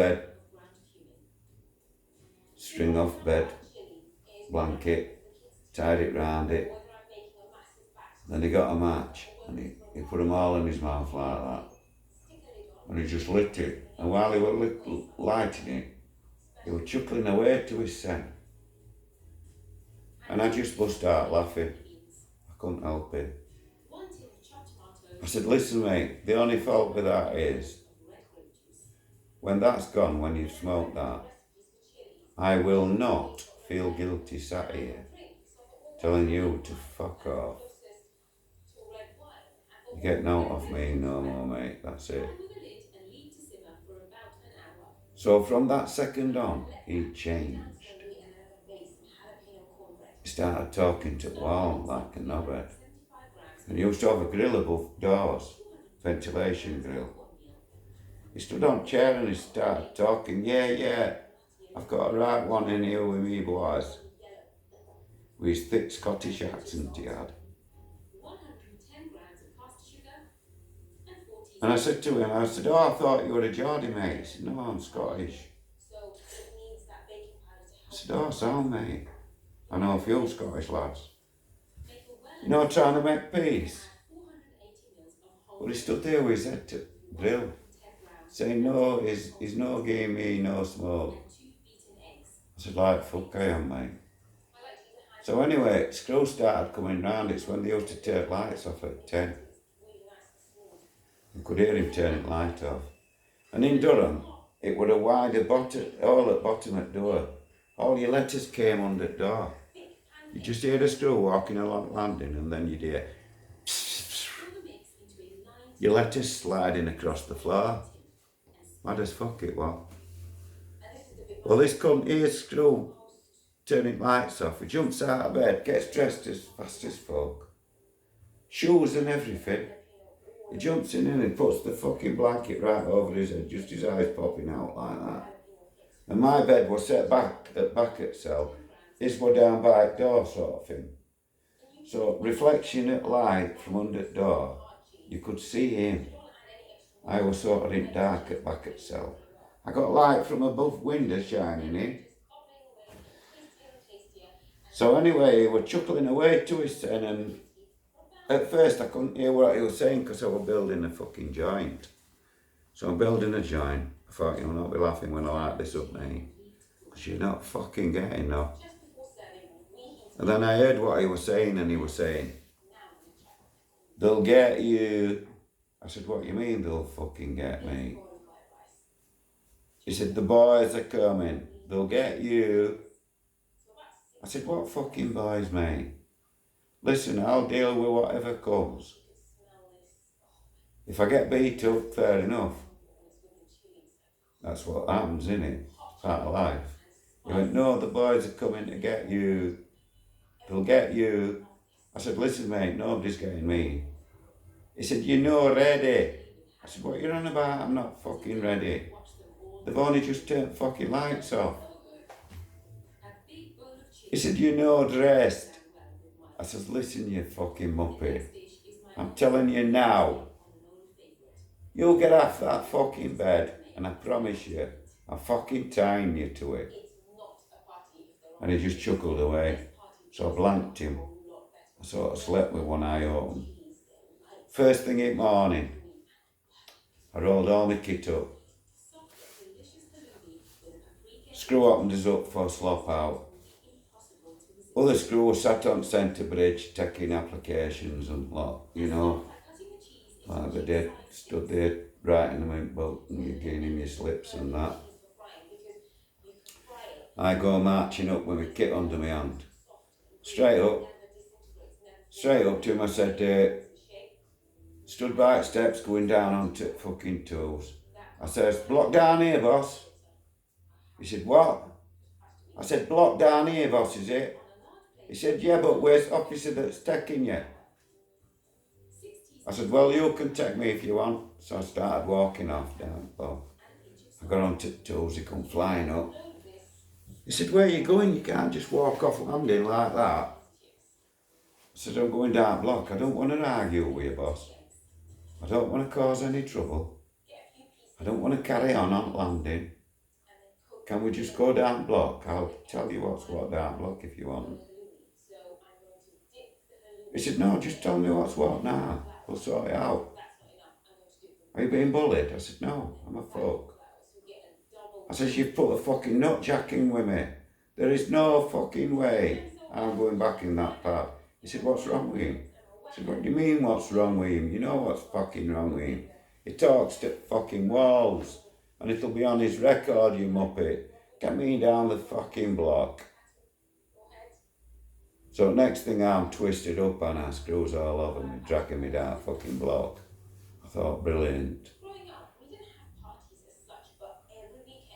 bed, string off bed, blanket, tied it round it. Then he got a match and he put them all in his mouth like that. And he just lit it. And while he was lighting it, he was chuckling away to his son. And I just bust out laughing. I couldn't help it. I said, listen mate, the only fault with that is, when that's gone, when you've smoked that, I will not feel guilty sat here telling you to fuck off. You get no off me no more mate, that's it. So from that second on, he changed. He started talking to the wall like a knobhead. And he used to have a grill above doors, ventilation grill. He stood on a chair and he started talking, yeah, I've got a right one in here with me boys. With his thick Scottish accent he had. And I said to him, I thought you were a Geordie mate. He said, no, I'm Scottish. I said, oh, sound mate. I know a few Scottish lads. You know, trying to make peace. But he stood there with his head to grill, saying, no, he's no giving me no smoke. I said, like, fuck I am, mate. So anyway, screws started coming round. It's when they used to take lights off at 10. You could hear him turning light off. And in Durham, it would a wider bottom, all at bottom at door. All your letters came under the door. You just hear the screw walking along landing and then you'd hear your letters sliding across the floor. Mad as fuck it was. Well, this cunt here's screw turning lights off. He jumps out of bed, gets dressed as fast as fuck. Shoes and everything. He jumps in and he puts the fucking blanket right over his head, just his eyes popping out like that. And my bed was set back at cell. His was down by the door sort of thing. So reflection at light from under the door, you could see him. I was sort of in dark at back at cell. I got light from above window shining in. So anyway, he was chuckling away to his son, and at first I couldn't hear what he was saying because I was building a fucking joint. So I'm building a joint. I thought, you'll not be laughing when I light this up, mate. Because you're not fucking getting no. And then I heard what he was saying, and he was saying, they'll get you. I said, what do you mean they'll fucking get me? He said, the boys are coming. They'll get you. I said, what fucking boys, mate? Listen, I'll deal with whatever comes. If I get beat up, fair enough. That's what happens, innit? Part of life. He went, no, the boys are coming to get you. They'll get you. I said, listen, mate, nobody's getting me. He said, you're not ready. I said, what are you on about? I'm not fucking ready. They've only just turned fucking lights off. He said, you're not dressed. I said, listen, you fucking muppet. I'm telling you now. You'll get off that fucking bed, and I promise you, I'm fucking tying you to it. And he just chuckled away. So I blanked him. I sort of slept with one eye open. First thing in the morning, I rolled all my kit up. Screw opened us up for a slop out. Other screw was sat on centre bridge taking applications and lot, you know. Like they did, stood there writing them in book and you're gaining your slips and that. I go marching up with my kit under my hand. Straight up to him I said, stood by at steps going down onto fucking tools. I says, block down here, boss. He said, what? I said, block down here, boss, is it? He said, yeah, but where's the officer that's taking you? I said, well, you can take me if you want. So I started walking off down. Well, I got onto the tools, he come flying up. He said, where are you going? You can't just walk off landing like that. I said, I'm going down block. I don't want to argue with you, boss. I don't want to cause any trouble. I don't want to carry on landing. can we just go down the block? I'll tell you what's what down the block if you want. He said, no, just tell me what's what now. We'll sort it out. Are you being bullied? I said, no, I'm a fuck. I said, you've put a fucking nutjack in with me. There is no fucking way I'm going back in that part. He said, what's wrong with him? I said, what do you mean what's wrong with him? You know what's fucking wrong with him. He talks to fucking walls. And it'll be on his record, you muppet. Get me down the fucking block. So next thing I'm twisted up and I screws all over me, dragging me down the fucking block. I thought, brilliant.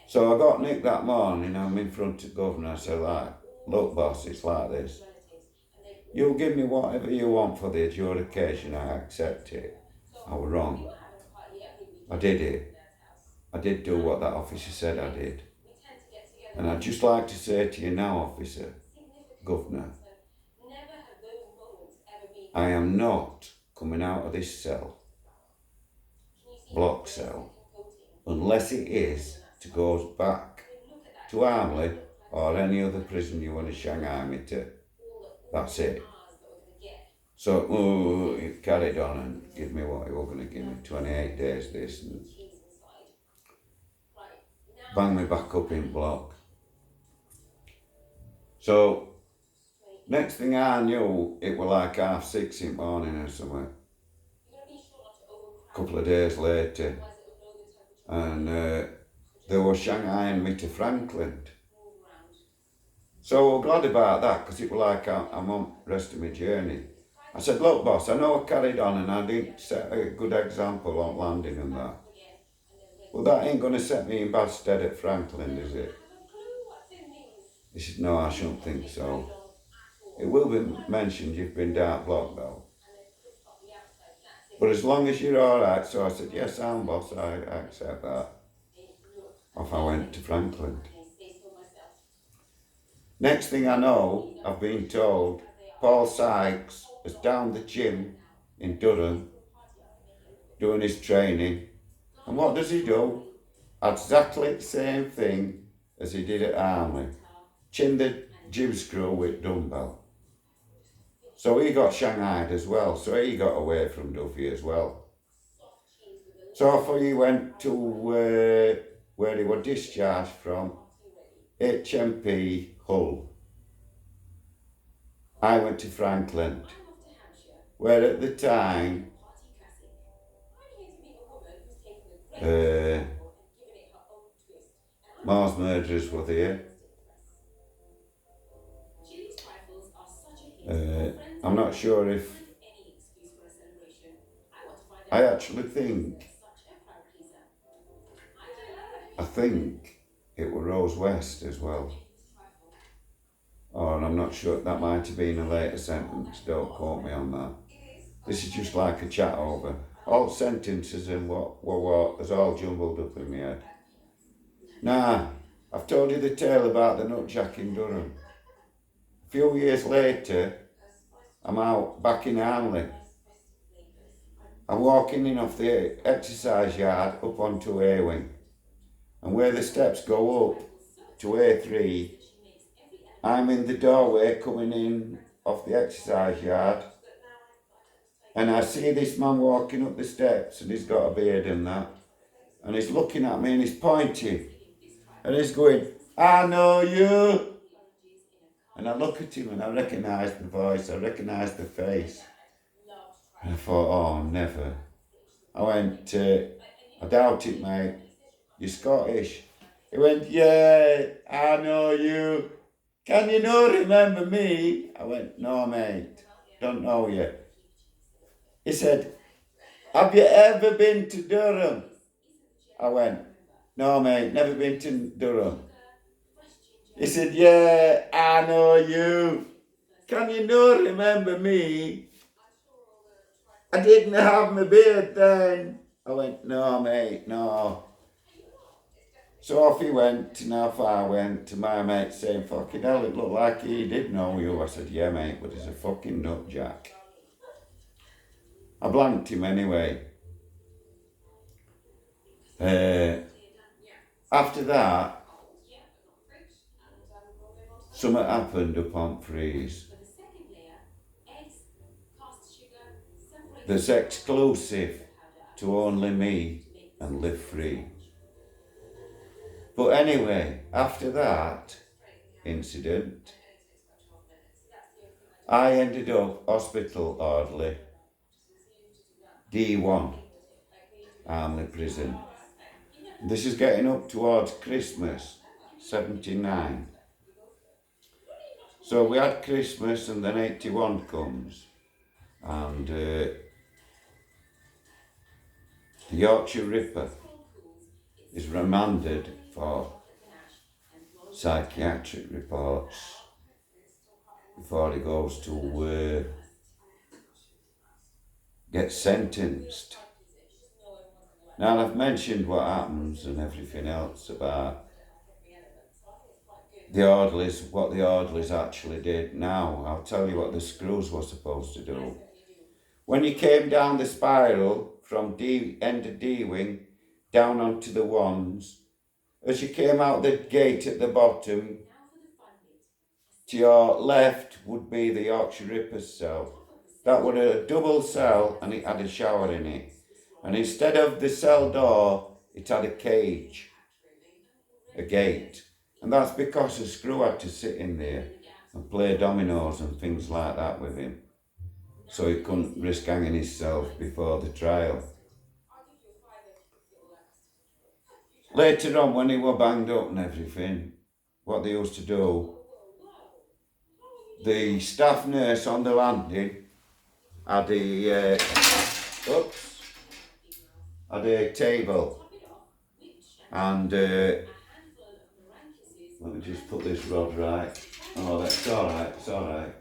So I got nicked that morning, I'm in front of governor, I said, like, look boss, it's like this. You'll give me whatever you want for the adjudication, I accept it. I was wrong. I did it. I did do what that officer said I did. And I'd just like to say to you now, officer, governor, I am not coming out of this cell, block cell, unless it is to go back to Armley or any other prison you want to Shanghai me to. That's it. So, he carried on and give me what he was going to give me, 28 days this, and bang me back up in block. So, next thing I knew, it was like 6:30 in the morning or something. A couple of days later, and they were Shanghaiing me to Franklin. So I was glad about that, because it was like I'm on the rest of my journey. I said, look boss, I know I carried on and I didn't set a good example on landing and that. Well, that ain't going to set me in bad stead at Franklin, is it? He said, no, I shouldn't think so. It will be mentioned you've been down block though. But as long as you're alright, so I said, yes, I'm boss, I accept that. Off I went to Franklin. Next thing I know, I've been told, Paul Sykes is down the gym in Durham, doing his training. And what does he do? Exactly the same thing as he did at Armley. Chin the gym screw with dumbbell. So he got shanghaied as well, so he got away from Duffy as well. So off he went to where he was discharged from, HMP Hull. I went to Franklin, where at the time Mars murderers were there. I'm not sure if I actually think it was Rose West as well. Or I'm not sure, that might have been a later sentence, don't quote me on that. This is just like a chat over. All sentences and what, is all jumbled up in my head. Nah, I've told you the tale about the nutjack in Durham. A few years later, I'm out back in Armley. I'm walking in off the exercise yard up onto A-wing. And where the steps go up to A3, I'm in the doorway coming in off the exercise yard. And I see this man walking up the steps and he's got a beard and that. And he's looking at me and he's pointing. And he's going, I know you. And I look at him and I recognise the voice, I recognise the face. And I thought, oh, never. I went, I doubt it, mate. You're Scottish. He went, yeah, I know you. Can you not remember me? I went, no, mate, don't know you. He said, have you ever been to Durham? I went, no, mate, never been to Durham. He said, yeah, I know you. Can you not remember me? I didn't have my beard then. I went, no, mate, no. So off he went, and off I went, to my mate saying, fucking hell, it looked like he did know you. I said, yeah, mate, but he's a fucking nutjack. I blanked him anyway. After that, something happened up on Freeze that's exclusive to only me and Live Free. But anyway, after that incident, I ended up hospital orderly, D1, Army prison. This is getting up towards Christmas, 79. So we had Christmas and then 81 comes. And the Yorkshire Ripper is remanded for psychiatric reports before he goes to get sentenced. Now I've mentioned what happens and everything else about the orderlies, what the orderlies actually did. Now I'll tell you what the screws were supposed to do. When you came down the spiral from end of D wing down onto the ones, as you came out the gate at the bottom, to your left would be the Yorkshire Ripper's cell. That was a double cell and it had a shower in it. And instead of the cell door, it had a cage, a gate. And that's because the screw had to sit in there and play dominoes and things like that with him. So he couldn't risk hanging himself before the trial. Later on, when he were banged up and everything, what they used to do, the staff nurse on the landing had a table, and let me just put this rod right. Oh, that's all right. It's all right.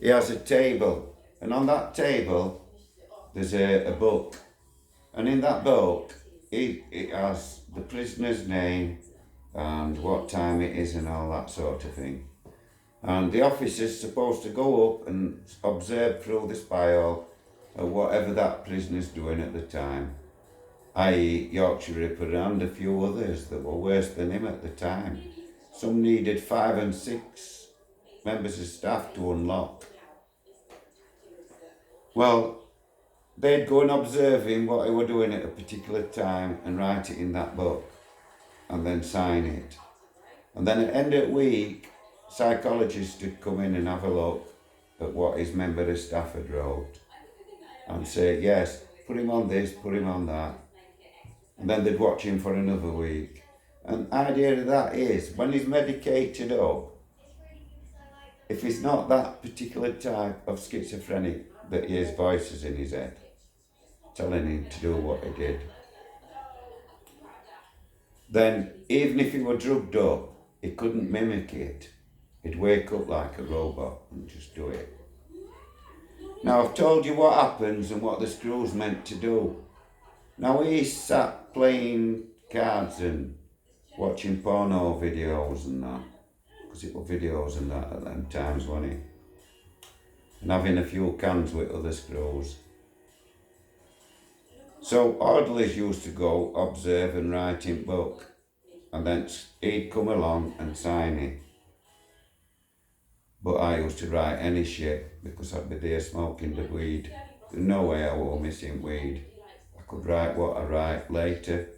He has a table, and on that table there's a book, and in that book it has the prisoner's name and what time it is and all that sort of thing. And the officer's supposed to go up and observe through the spiral of whatever that prisoner's doing at the time, i.e. Yorkshire Ripper and a few others that were worse than him at the time. Some needed 5 and 6 members of staff to unlock. Well, they'd go and observe him, what he were doing at a particular time, and write it in that book, and then sign it. And then at the end of the week, psychologists would come in and have a look at what his member of staff had wrote, and say, yes, put him on this, put him on that. And then they'd watch him for another week. And the idea of that is, when he's medicated up, if he's not that particular type of schizophrenic that he hears voices in his head telling him to do what he did, then even if he were drugged up, he couldn't mimic it. He'd wake up like a robot and just do it. Now I've told you what happens and what the screw's meant to do. Now he sat playing cards and watching porno videos and that, because it were videos and that at them times, wasn't it? And having a few cans with other screws. So orderlies used to go observe and write in book, and then he'd come along and sign it. But I used to write any shit because I'd be there smoking the weed. There's no way I were missing weed. I could write what I write later.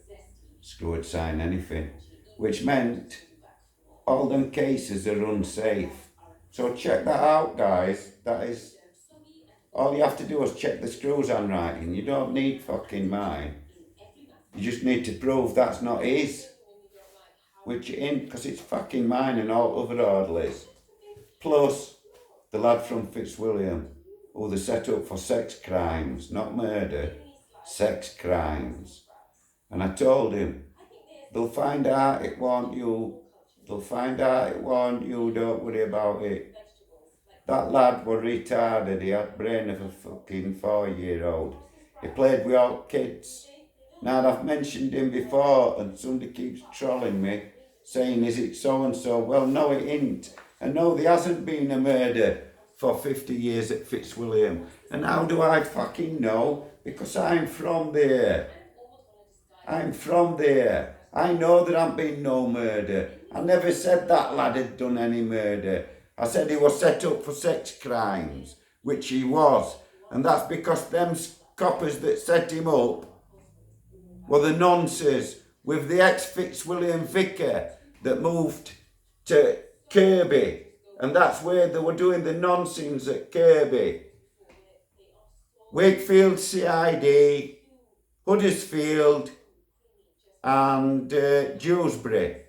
Screw would sign anything, which meant all them cases are unsafe. So check that out, guys. That is, all you have to do is check the screw's handwriting. You don't need fucking mine. You just need to prove that's not his, which it ain't, because it's fucking mine and all other orderlies. Plus the lad from Fitzwilliam, who they set up for sex crimes, not murder, sex crimes. And I told him, they'll find out it wasn't you. They'll find out it wasn't you, don't worry about it. That lad was retarded, he had brain of a fucking 4-year-old. He played with all kids. Now I've mentioned him before and somebody keeps trolling me, saying, is it so-and-so? Well, no it ain't. And no, there hasn't been a murder for 50 years at Fitzwilliam. And how do I fucking know? Because I'm from there. I'm from there. I know there ain't been no murder. I never said that lad had done any murder. I said he was set up for sex crimes, which he was. And that's because them coppers that set him up were the nonces with the ex-Fitzwilliam vicar that moved to Kirby. And that's where they were doing the nonsense at Kirby. Wakefield CID, Huddersfield and Dewsbury.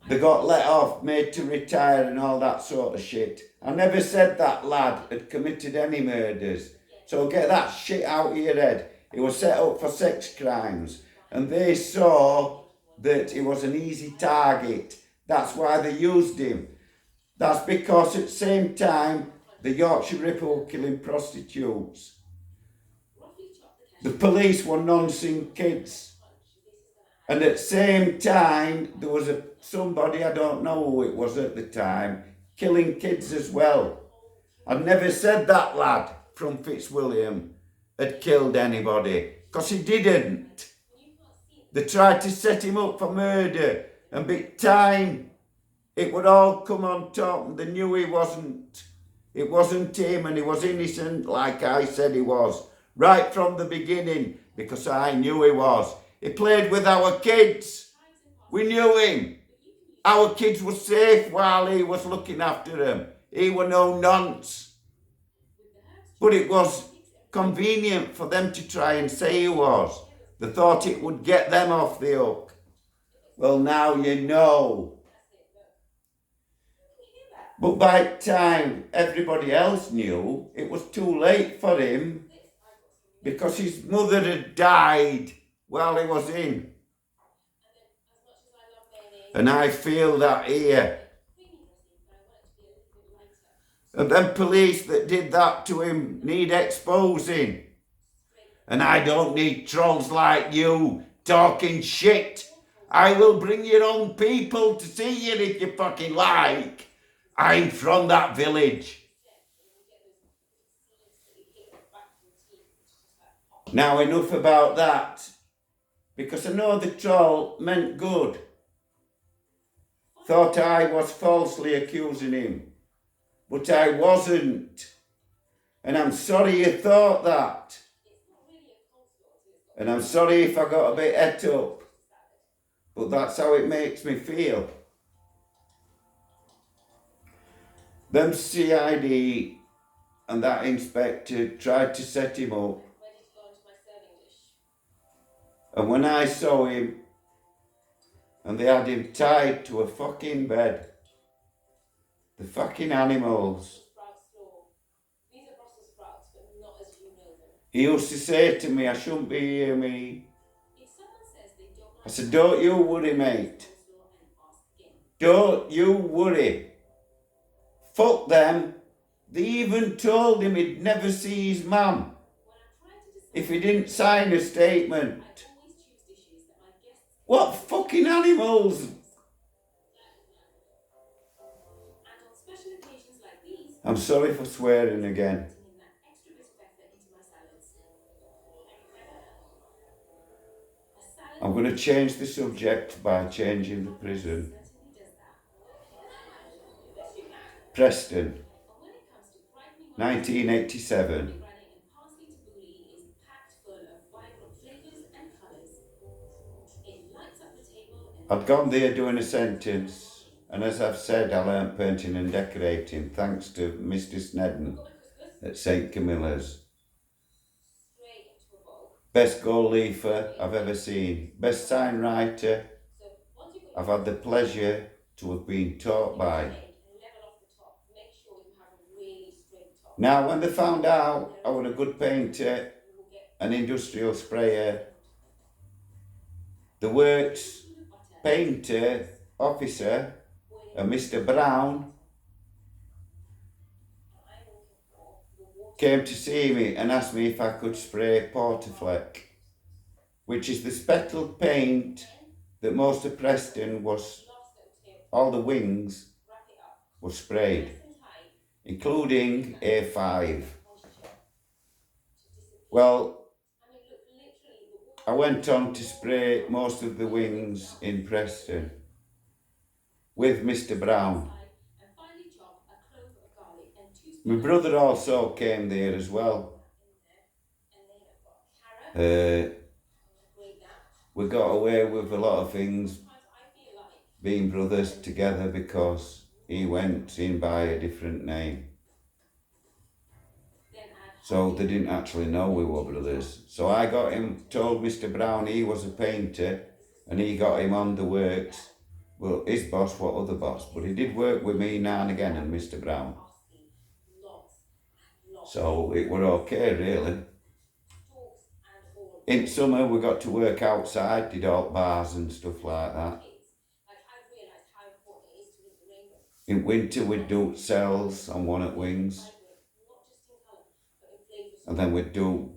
They got let off, made to retire and all that sort of shit. I never said that lad had committed any murders. So get that shit out of your head. He was set up for sex crimes. And they saw that he was an easy target. That's why they used him. That's because at the same time, the Yorkshire Ripple were killing prostitutes. The police were noncing kids. And at the same time, there was somebody, I don't know who it was at the time, killing kids as well. I'd never said that lad from Fitzwilliam had killed anybody, because he didn't. They tried to set him up for murder, and by time it would all come on top, and they knew he wasn't. It wasn't him, and he was innocent, like I said he was, right from the beginning, because I knew he was. He played with our kids. We knew him. Our kids were safe while he was looking after them. He were no nonce. But it was convenient for them to try and say he was. They thought it would get them off the hook. Well, now you know. But by the time everybody else knew, it was too late for him, because his mother had died while he was in. And I feel that here. And them police that did that to him need exposing. And I don't need trolls like you talking shit. I will bring your own people to see you if you fucking like. I'm from that village. Now enough about that. Because I know the troll meant good. Thought I was falsely accusing him. But I wasn't. And I'm sorry you thought that. And I'm sorry if I got a bit het up. But that's how it makes me feel. Them CID and that inspector tried to set him up. And when I saw him, and they had him tied to a fucking bed, the fucking animals. He used to say to me, I shouldn't be here, me. I said, don't you worry, mate. Don't you worry. Fuck them. They even told him he'd never see his mum if he didn't sign a statement. What fucking animals? I'm sorry for swearing again. I'm going to change the subject by changing the prison. Preston, 1987. I'd gone there doing a sentence, and as I've said, I learnt painting and decorating thanks to Mr. Snedden at St. Camilla's. Best goalkeeper I've ever seen. Best sign writer I've had the pleasure to have been taught by. Now, when they found out I was a good painter, an industrial sprayer, the works painter officer, Mr. Brown, came to see me and asked me if I could spray Portafleck, which is the speckled paint that most of Preston was, all the wings were sprayed, including A5. Well, I went on to spray most of the wings in Preston with Mr. Brown. My brother also came there as well. We got away with a lot of things being brothers together because he went in by a different name. So they didn't actually know we were brothers. So I got him, told Mr. Brown he was a painter, and he got him on the works. Well, his boss, what other boss? But he did work with me now and again and Mr. Brown. So it were okay, really. In summer, we got to work outside, did all bars and stuff like that. In winter, we'd do cells on one at Wings. And then we'd do